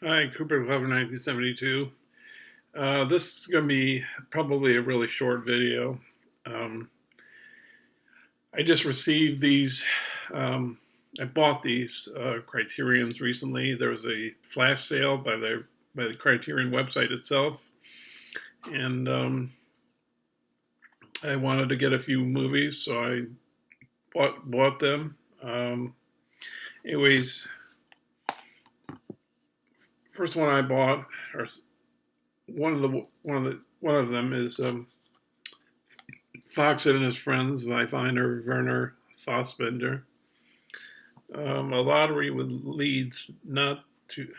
Hi, Cooper Clever 1972. This is going to be probably a really short video. Um, I just received these. I bought these Criterions recently. There was a flash sale by the Criterion website itself, and I wanted to get a few movies, so I bought them. Anyways, first one I bought, or one of them is Fox and His Friends by Werner Fassbinder. A lottery win leads not to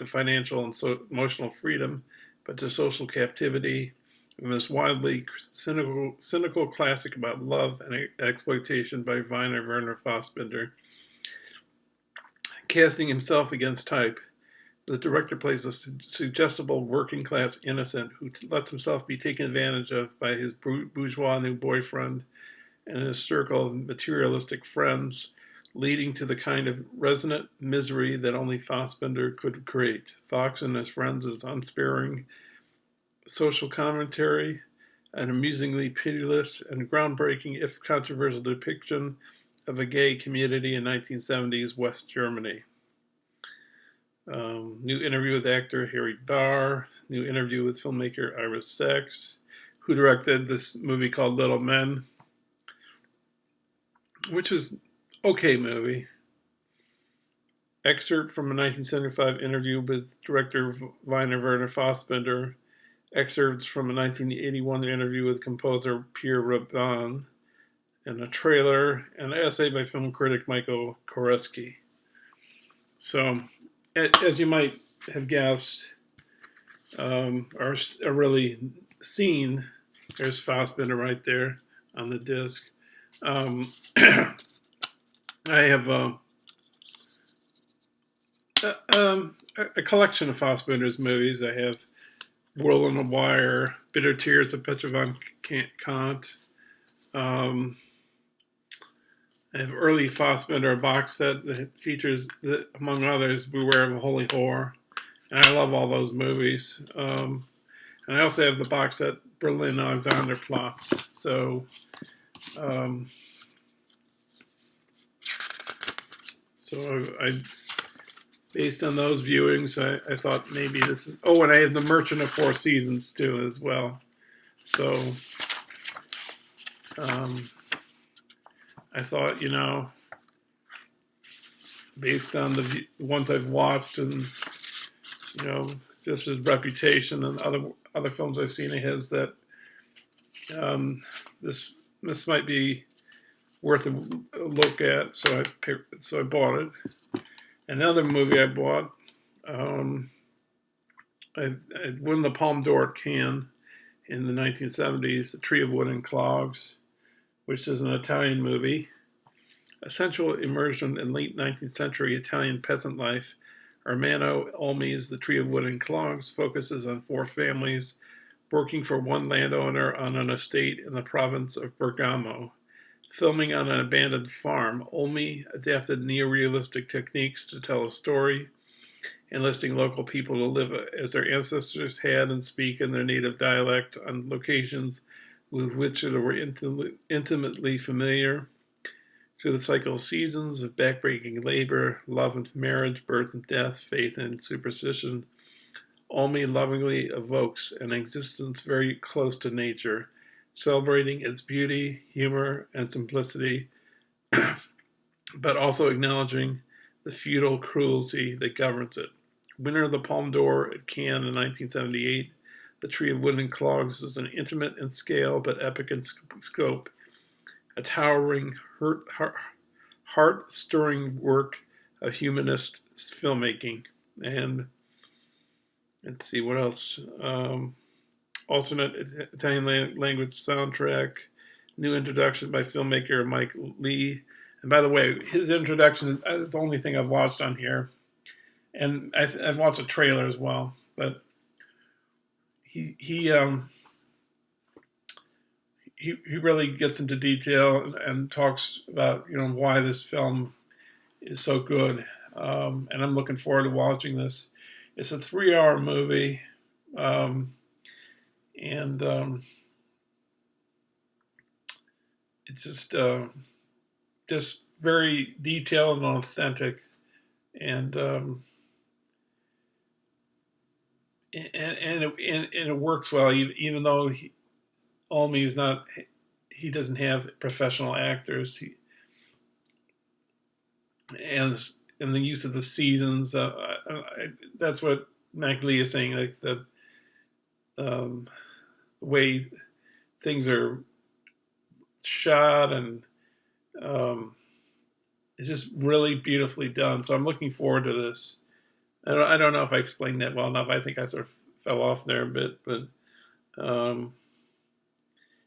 financial and emotional freedom, but to social captivity. And this wildly cynical classic about love and exploitation by Werner Fassbinder, casting himself against type. The director plays a suggestible working-class innocent who lets himself be taken advantage of by his bourgeois new boyfriend and his circle of materialistic friends, leading to the kind of resonant misery that only Fassbinder could create. Fox and His Friends is unsparing social commentary, an amusingly pitiless and groundbreaking, if controversial, depiction of a gay community in 1970s West Germany. New interview with actor Harry Barr, new interview with filmmaker Iris Sachs, who directed this movie called Little Men, which was okay movie. Excerpt from a 1975 interview with director Werner Fassbinder, excerpts from a 1981 interview with composer Pierre Rabin, and a trailer, and an essay by film critic Michael Koreski. So, as you might have guessed, or really seen, there's Fassbinder right there on the disc. I have a collection of Fassbinder's movies. I have World on the Wire, Bitter Tears of Petra von Kant. I have early Fassbinder, a box set that features, among others, Beware of a Holy Whore. And I love all those movies. And I also have the box set Berlin Alexander Plots. So, I based on those viewings, I thought maybe this is. Oh, and I have The Merchant of Four Seasons too, as well. So, I thought, based on the ones I've watched and just his reputation and other films I've seen of his, that this might be worth a look at. So I bought it. Another movie I bought, I won the Palme d'Or at Cannes in the 1970s, The Tree of Wood and Clogs, which is an Italian movie. A sensual immersion in late 19th century Italian peasant life, Armando Olmi's The Tree of Wood and Clogs focuses on four families working for one landowner on an estate in the province of Bergamo. Filming on an abandoned farm, Olmi adapted neorealistic techniques to tell a story, enlisting local people to live as their ancestors had and speak in their native dialect on locations with which they were intimately familiar. Through the cycle of seasons of backbreaking labor, love and marriage, birth and death, faith and superstition, Olmi lovingly evokes an existence very close to nature, celebrating its beauty, humor, and simplicity, but also acknowledging the feudal cruelty that governs it. Winner of the Palme d'Or at Cannes in 1978, The Tree of Wood and Clogs is an intimate in scale but epic in scope, a towering, heart-stirring work of humanist filmmaking. And let's see, what else? Alternate Italian language soundtrack, new introduction by filmmaker Mike Lee. And by the way, his introduction is the only thing I've watched on here. And I've watched a trailer as well. But he really gets into detail and talks about why this film is so good. and I'm looking forward to watching this. It's a 3-hour movie, and it's just very detailed and authentic, and it works well, even though Olmi is not. He doesn't have professional actors. And the use of the seasons. That's what Mac Lee is saying. Like the way things are shot, and it's just really beautifully done. So I'm looking forward to this. I don't know if I explained that well enough. I think I sort of fell off there a bit, but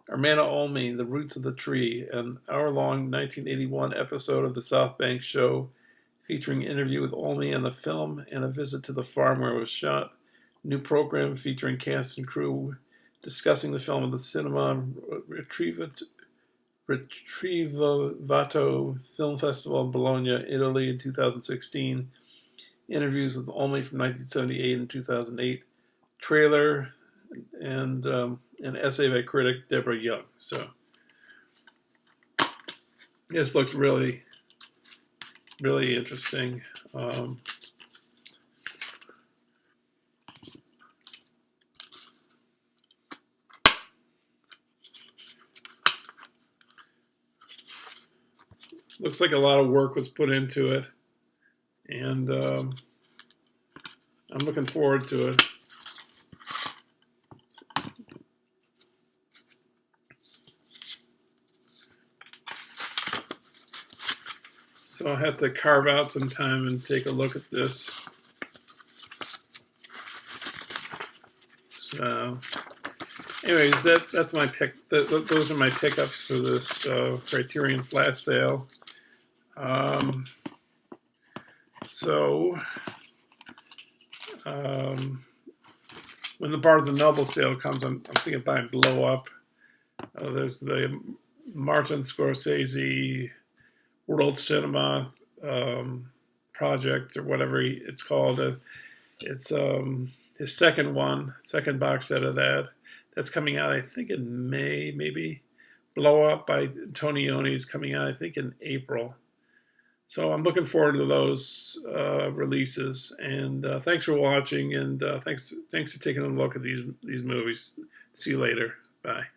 Armando Olmi, The Roots of the Tree, an hour-long 1981 episode of the South Bank Show featuring an interview with Olmi on the film and a visit to the farm where it was shot. New program featuring cast and crew discussing the film at the Cinema Retrivato Film Festival in Bologna, Italy in 2016. Interviews with Olmi from 1978 and 2008. Trailer and an essay by critic Deborah Young. So this looks really, really interesting. Looks like a lot of work was put into it, and I'm looking forward to it. So I'll have to carve out some time and take a look at this. So, anyways, that's my pick. Those are my pickups for this Criterion flash sale. When the Barnes and Noble sale comes, I'm thinking of buying Blow Up. There's the Martin Scorsese World Cinema project, or whatever it's called. It's his second box set of that. That's coming out, I think, in May, maybe. Blow Up by Antonioni is coming out, I think, in April. So I'm looking forward to those releases. And thanks for watching, and thanks for taking a look at these movies. See you later. Bye.